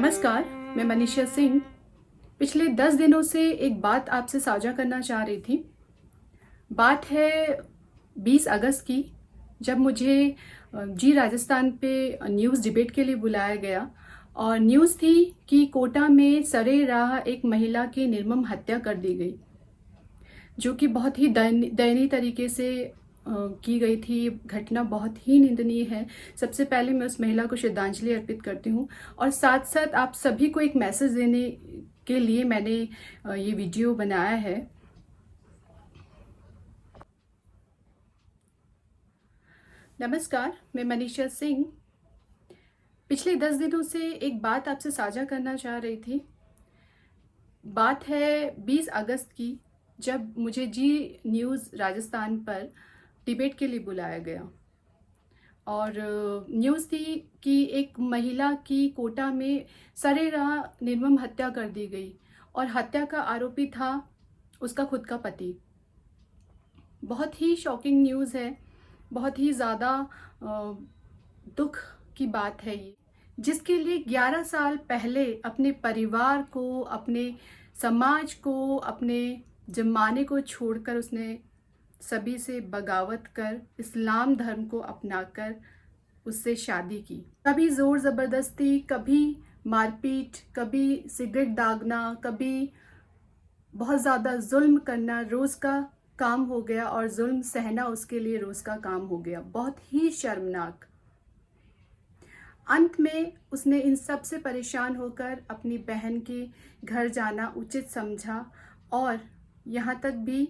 नमस्कार, मैं मनीषा सिंह। पिछले 10 दिनों से एक बात आपसे साझा करना चाह रही थी। बात है 20 अगस्त की, जब मुझे जी राजस्थान पे न्यूज़ डिबेट के लिए बुलाया गया और न्यूज़ थी कि कोटा में सरे राह एक महिला की निर्मम हत्या कर दी गई, जो कि बहुत ही दयनीय तरीके से की गई थी। घटना बहुत ही निंदनीय है। सबसे पहले मैं उस महिला को श्रद्धांजलि अर्पित करती हूँ और साथ साथ आप सभी को एक मैसेज देने के लिए मैंने ये वीडियो बनाया है। नमस्कार, मैं मनीषा सिंह। पिछले 10 दिनों से एक बात आपसे साझा करना चाह रही थी। बात है 20 अगस्त की, जब मुझे जी न्यूज़ राजस्थान पर डिबेट के लिए बुलाया गया और न्यूज़ थी कि एक महिला की कोटा में सरेराह निर्मम हत्या कर दी गई और हत्या का आरोपी था उसका खुद का पति। बहुत ही शॉकिंग न्यूज़ है, बहुत ही ज़्यादा दुख की बात है ये, जिसके लिए 11 साल पहले अपने परिवार को, अपने समाज को, अपने ज़माने को छोड़कर उसने सभी से बगावत कर इस्लाम धर्म को अपनाकर उससे शादी की। कभी ज़ोर ज़बरदस्ती, कभी मारपीट, कभी सिगरेट दागना, कभी बहुत ज़्यादा जुल्म करना रोज़ का काम हो गया और जुल्म सहना उसके लिए रोज़ का काम हो गया। बहुत ही शर्मनाक। अंत में उसने इन सब से परेशान होकर अपनी बहन के घर जाना उचित समझा और यहाँ तक भी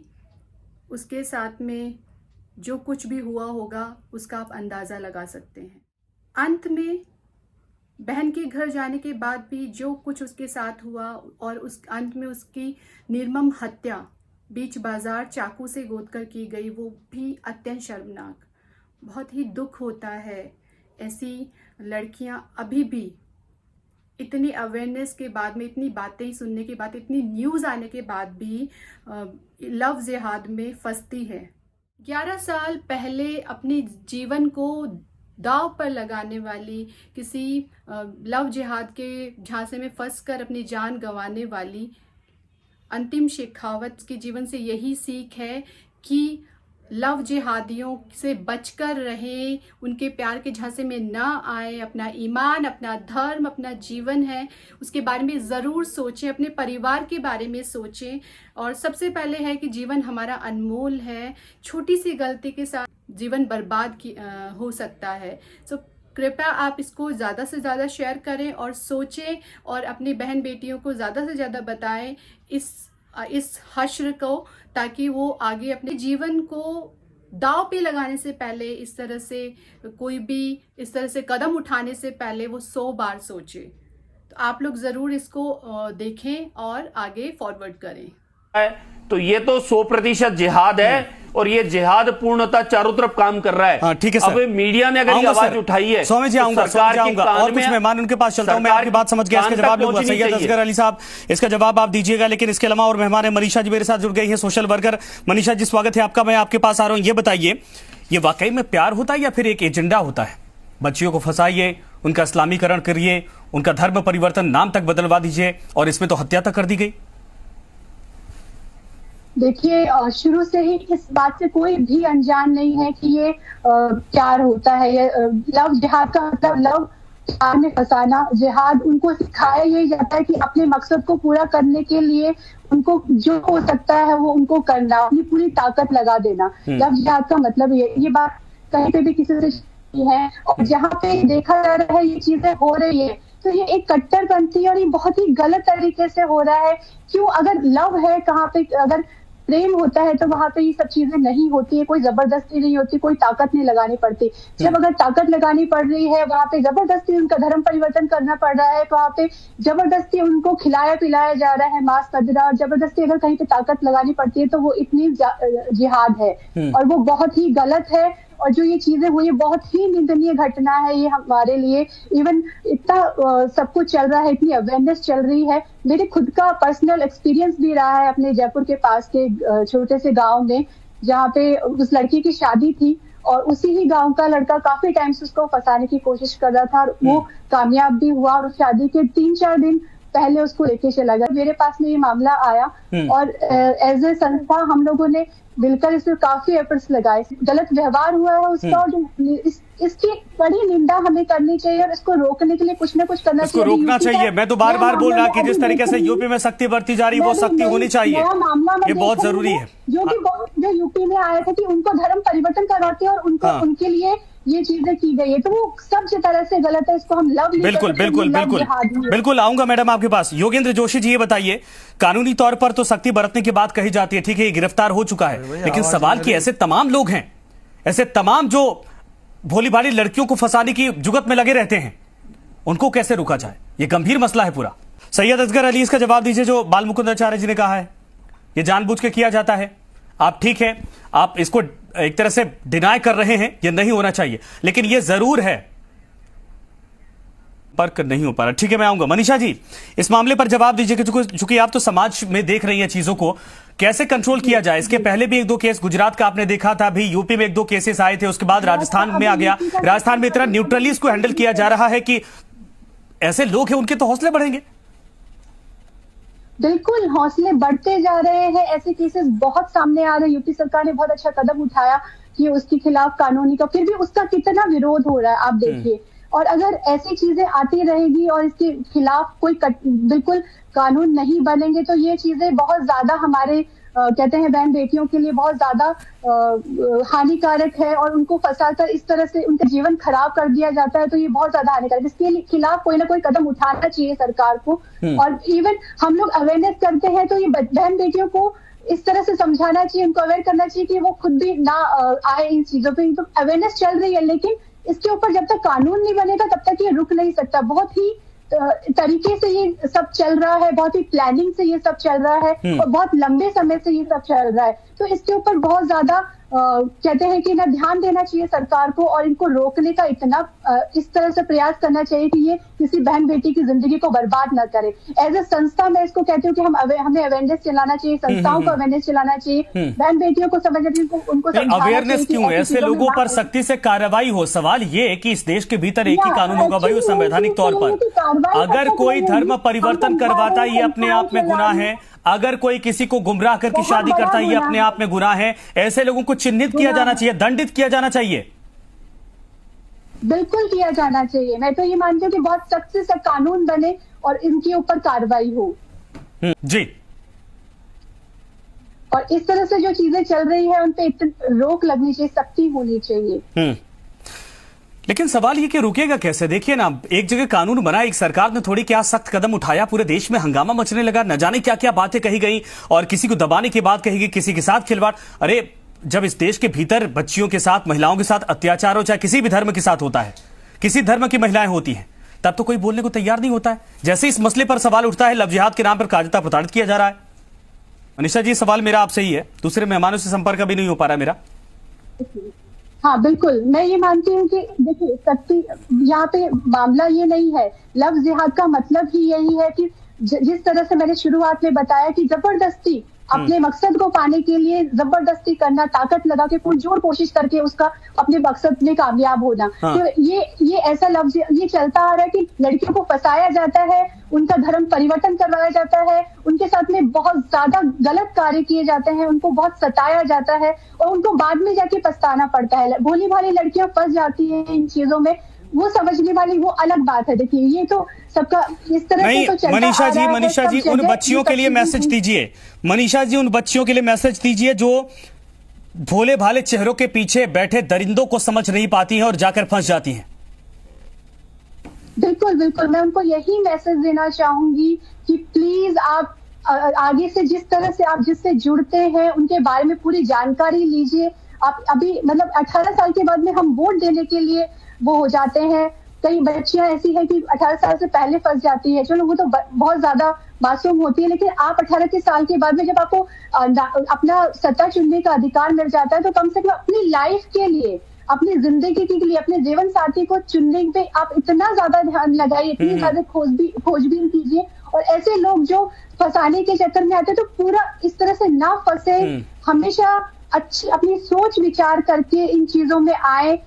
उसके साथ में जो कुछ भी हुआ होगा उसका आप अंदाज़ा लगा सकते हैं। अंत में बहन के घर जाने के बाद भी जो कुछ उसके साथ हुआ और उस अंत में उसकी निर्मम हत्या बीच बाजार चाकू से गोदकर की गई, वो भी अत्यंत शर्मनाक। बहुत ही दुख होता है ऐसी लड़कियां अभी भी इतनी अवेयरनेस के बाद में, इतनी बातें सुनने के बाद, इतनी न्यूज़ आने के बाद भी लव जिहाद में फंसती है। 11 साल पहले अपने जीवन को दांव पर लगाने वाली, किसी लव जिहाद के झांसे में फंसकर अपनी जान गंवाने वाली अंतिम शेखावत के जीवन से यही सीख है कि लव जिहादियों से बचकर रहें, उनके प्यार के झांसे में ना आए। अपना ईमान, अपना धर्म, अपना जीवन है, उसके बारे में ज़रूर सोचें, अपने परिवार के बारे में सोचें। और सबसे पहले है कि जीवन हमारा अनमोल है, छोटी सी गलती के साथ जीवन बर्बाद हो सकता है। सो कृपया आप इसको ज़्यादा से ज़्यादा शेयर करें और सोचें और अपनी बहन बेटियों को ज़्यादा से ज़्यादा बताएं इस हश्र को, ताकि वो आगे अपने जीवन को दांव पे लगाने से पहले, इस तरह से कोई भी इस तरह से कदम उठाने से पहले वो 100 बार सोचे। तो आप लोग ज़रूर इसको देखें और आगे फॉरवर्ड करें। तो ये तो 100% जिहाद है और ये जिहाद पूर्णतः चारों तरफ काम कर रहा है। हाँ, ठीक है सर। अब मीडिया ने अगर ये आवाज उठाई है, स्वामी जी आऊंगा, और कुछ मेहमान उनके पास चलता हूं। मैं आपकी बात समझ गया, इसका जवाब लूंगा। सैयद असगर अली साहब, इसका जवाब आप दीजिएगा, लेकिन इसके अलावा और मेहमान है मनीषा जी मेरे साथ जुड़ गई है, सोशल वर्कर। मनीषा जी, स्वागत है आपका। मैं आपके पास आ रहा हूं, ये बताइए, ये वाकई में प्यार होता है या फिर एक एजेंडा होता है? बच्चियों को फंसाइए, उनका इस्लामीकरण करिए, उनका धर्म परिवर्तन, नाम तक बदलवा दीजिए, और इसमें तो हत्या तक कर दी गई। देखिए, शुरू से ही इस बात से कोई भी अनजान नहीं है कि ये प्यार होता है। ये लव जिहाद का मतलब लव प्यार में फंसाना। जिहाद उनको सिखाया यही जाता है कि अपने मकसद को पूरा करने के लिए उनको जो हो सकता है वो उनको करना, अपनी पूरी ताकत लगा देना। लव जिहाद का मतलब ये बात कहीं पे भी किसी से है, और जहाँ पे देखा जा रहा है ये चीजें हो रही है, तो ये एक कट्टरपंथी और ये बहुत ही गलत तरीके से हो रहा है। क्यों? अगर लव है, कहाँ पे अगर प्रेम होता है तो वहां पे ये सब चीजें नहीं होती है, कोई जबरदस्ती नहीं होती, कोई ताकत नहीं लगानी पड़ती। जब अगर ताकत लगानी पड़ रही है, वहां पे जबरदस्ती उनका धर्म परिवर्तन करना पड़ रहा है, वहां पे जबरदस्ती उनको खिलाया पिलाया जा रहा है मांस मदिरा, और जबरदस्ती अगर कहीं पे ताकत लगानी पड़ती है तो वो इतनी जिहाद है और वो बहुत ही गलत है। और जो ये चीजें हुई है, बहुत ही निंदनीय घटना है ये हमारे लिए। इवन इतना सब कुछ चल रहा है, इतनी अवेयरनेस चल रही है। मेरे खुद का पर्सनल एक्सपीरियंस भी रहा है अपने जयपुर के पास के छोटे से गांव में, जहाँ पे उस लड़की की शादी थी और उसी ही गांव का लड़का काफी टाइम से उसको फंसाने की कोशिश कर रहा था और वो कामयाब भी हुआ और शादी के 3-4 दिन पहले उसको लेके चला गया। मेरे पास में ये मामला आया और एज ए संस्था हम लोगों ने मिलकर इसमें काफी एफर्ट्स लगाए। गलत व्यवहार हुआ है उसका और इसकी बड़ी निंदा हमें करनी चाहिए और इसको रोकने के लिए कुछ ना कुछ करना चाहिए। इसको रोकना चाहिए। मैं तो बार बार बोल रहा कि जिस तरीके से यूपी में सख्ती बरती जा रही वो सख्ती होनी चाहिए, ये बहुत जरूरी है। जो यूपी में आया था कि उनको धर्म परिवर्तन करवाते और उनको उनके लिए ये चीजें की गई है, तो वो सब तरह से गलत है। इसको हम लव बिल्कुल बिल्कुल बिल्कुल बिल्कुल आऊंगा मैडम आपके पास। योगेंद्र जोशी जी ये बताइए, कानूनी तौर पर तो सख्ती बरतने की बात कही जाती है, ठीक है, ये गिरफ्तार हो चुका है, लेकिन सवाल कि ऐसे तमाम लोग हैं, ऐसे तमाम जो भोली भाली लड़कियों को फंसाने की जुगत में लगे रहते हैं, उनको कैसे रोका जाए? ये गंभीर मसला है पूरा। सैयद असगर अली, इसका जवाब दीजिए जो बाल मुकुंदाचार्य जी ने कहा है, ये जानबूझ के किया जाता है। आप ठीक है, आप इसको एक तरह से डिनाई कर रहे हैं, ये नहीं होना चाहिए, लेकिन ये जरूर है संपर्क नहीं हो पा रहा। ठीक है, मैं आऊंगा। मनीषा जी, इस मामले पर जवाब दीजिए कि चूंकि आप तो समाज में देख रही हैं चीजों को, कैसे कंट्रोल किया जाए? इसके पहले भी 1-2 केस गुजरात का आपने देखा था, अभी यूपी में 1-2 केसेस आए थे, उसके बाद राजस्थान में आ गया। राजस्थान में इतना न्यूट्रली इसको हैंडल किया जा रहा है कि ऐसे लोग हैं उनके तो हौसले बढ़ेंगे। बिल्कुल, हौसले बढ़ते जा रहे हैं, ऐसे केसेस बहुत सामने आ रहे हैं। यूपी सरकार ने बहुत अच्छा कदम उठाया कि उसके खिलाफ कानूनी का, फिर भी उसका कितना विरोध हो रहा है आप देखिए। और अगर ऐसी चीजें आती रहेगी और इसके खिलाफ कोई बिल्कुल कानून नहीं बनेंगे तो ये चीजें बहुत ज्यादा हमारे कहते हैं बहन बेटियों के लिए बहुत ज्यादा हानिकारक है और उनको फंसाकर इस तरह से उनका जीवन खराब कर दिया जाता है, तो ये बहुत ज्यादा हानिकारक। इसके खिलाफ कोई ना कोई कदम उठाना चाहिए सरकार को। और इवन हम लोग अवेयरनेस करते हैं तो ये बहन बेटियों को इस तरह से समझाना चाहिए, उनको अवेयर करना चाहिए कि वो खुद भी ना आए इन चीजों पे। तो अवेयरनेस चल रही है, लेकिन इसके ऊपर जब तक कानून नहीं बनेगा तब तक ये रुक नहीं सकता। बहुत ही तरीके से ये सब चल रहा है, बहुत ही प्लानिंग से ये सब चल रहा है और बहुत लंबे समय से ये सब चल रहा है। तो इसके ऊपर बहुत ज्यादा कहते हैं कि ना ध्यान देना चाहिए सरकार को और इनको रोकने का इतना इस तरह से प्रयास करना चाहिए कि ये किसी बहन बेटी की जिंदगी को बर्बाद न करे। एज ए संस्था मैं इसको कहती हूँ कि हमें अवेयरनेस चलाना चाहिए, संस्थाओं को अवेयरनेस चलाना चाहिए, बहन बेटियों को समझना चाहिए, उनको अवेयरनेस क्यों? ऐसे लोगों पर सख्ती से कार्रवाई हो। सवाल ये कि इस देश के भीतर एक ही कानून होगा भाई, वो संवैधानिक तौर पर। अगर कोई धर्म परिवर्तन करवाता ये अपने आप में गुनाह है, अगर कोई किसी को गुमराह करके शादी करता है ये अपने आप में गुनाह है। ऐसे लोगों को चिन्हित किया जाना चाहिए, दंडित किया जाना चाहिए। बिल्कुल किया जाना चाहिए। मैं तो ये मानती हूँ कि बहुत सख्त से सख्त कानून बने और इनके ऊपर कार्रवाई हो। जी। और इस तरह से जो चीजें चल रही है उन पे रोक लगनी चाहिए, सख्ती होनी चाहिए। लेकिन सवाल ये कि रुकेगा कैसे? देखिए ना, एक जगह कानून बना, एक सरकार ने थोड़ी क्या सख्त कदम उठाया, पूरे देश में हंगामा मचने लगा, न जाने क्या क्या बातें कही गई और किसी को दबाने की बात कही गई, किसी के साथ खिलवाड़। अरे जब इस देश के भीतर बच्चियों के साथ, महिलाओं के साथ अत्याचार हो, चाहे किसी भी धर्म के साथ होता है, किसी धर्म की महिलाएं होती हैं, तब तो कोई बोलने को तैयार नहीं होता है। जैसे इस मसले पर सवाल उठता है, लव जिहाद के नाम पर कायरता प्रताड़ित किया जा रहा है। मनीषा जी, सवाल मेरा आपसे ही है, दूसरे मेहमानों से संपर्क अभी नहीं हो पा रहा मेरा। हाँ बिल्कुल, मैं ये मानती हूँ कि देखिए सख्ती यहाँ पे मामला ये नहीं है। लव जिहाद का मतलब ही यही है कि जिस तरह से मैंने शुरुआत में बताया कि जबरदस्ती अपने मकसद को पाने के लिए जबरदस्ती करना, ताकत लगा के पुरजोर कोशिश करके उसका अपने मकसद में कामयाब होना। तो ये ऐसा लफ्ज ये चलता आ रहा है कि लड़कियों को फंसाया जाता है, उनका धर्म परिवर्तन करवाया जाता है, उनके साथ में बहुत ज्यादा गलत कार्य किए जाते हैं, उनको बहुत सताया जाता है और उनको बाद में जाके पछताना पड़ता है। भोली भाली लड़कियां फंस जाती है इन चीजों में, वो समझने वाली वो अलग बात है। देखिए ये तो सबका इस तरह से तो चलता मनीषा जी, मनीषा जी उन बच्चियों के लिए मैसेज दीजिए। मनीषा जी, उन बच्चियों के लिए मैसेज दीजिए जो भोले भाले चेहरों के पीछे बैठे दरिंदों को समझ नहीं पाती हैं और जाकर फंस जाती हैं। बिल्कुल बिल्कुल, मैं उनको यही मैसेज देना चाहूंगी कि प्लीज आप आगे से जिस तरह से आप जिससे जुड़ते हैं उनके बारे में पूरी जानकारी लीजिए। आप अभी मतलब 18 साल के बाद में हम वोट देने के लिए वो हो जाते हैं। कई बच्चियां ऐसी है कि 18 साल से पहले फंस जाती है, चलो वो तो बहुत ज्यादा मासूम होती है, लेकिन आप 18 के साल के बाद में जब आपको अपना सत्ता चुनने का अधिकार मिल जाता है तो कम से कम अपनी लाइफ के लिए, अपनी जिंदगी के लिए, अपने जीवन साथी को चुनने पे आप इतना ज्यादा ध्यान लगाइए, इतनी ज्यादा खोजबीन कीजिए। और ऐसे लोग जो फंसाने के चक्कर में आते हैं तो पूरा इस तरह से ना फंसे, हमेशा अच्छी अपनी सोच विचार करके इन चीजों में आए।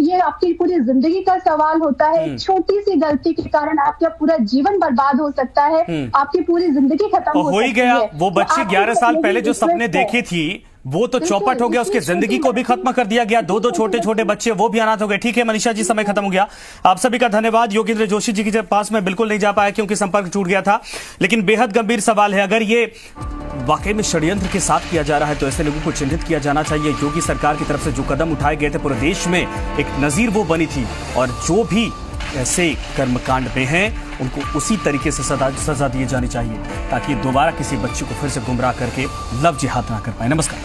ये आपकी पूरी जिंदगी का सवाल होता है। एक छोटी सी गलती के कारण आपका पूरा जीवन बर्बाद हो सकता है, आपकी पूरी जिंदगी खत्म हो ही गया। वो बच्ची 11 साल पहले जो सपने देखी थी वो तो चौपट हो गया, उसके जिंदगी को भी खत्म कर दिया गया। दो छोटे छोटे बच्चे वो भी अनाथ हो गए। ठीक है मनीषा जी, समय खत्म हो गया। आप सभी का धन्यवाद। योगेंद्र जोशी जी के पास मैं बिल्कुल नहीं जा पाया क्योंकि संपर्क टूट गया था, लेकिन बेहद गंभीर सवाल है। अगर ये वाकई में षड्यंत्र के साथ किया जा रहा है तो ऐसे लोगों को चिन्हित किया जाना चाहिए। योगी सरकार की तरफ से जो कदम उठाए गए थे पूरे देश में एक नजीर वो बनी थी, और जो भी ऐसे कर्मकांड में हैं उनको उसी तरीके से सजा दी जानी चाहिए ताकि दोबारा किसी बच्चे को फिर से गुमराह करके लव जिहाद ना कर पाए। नमस्कार।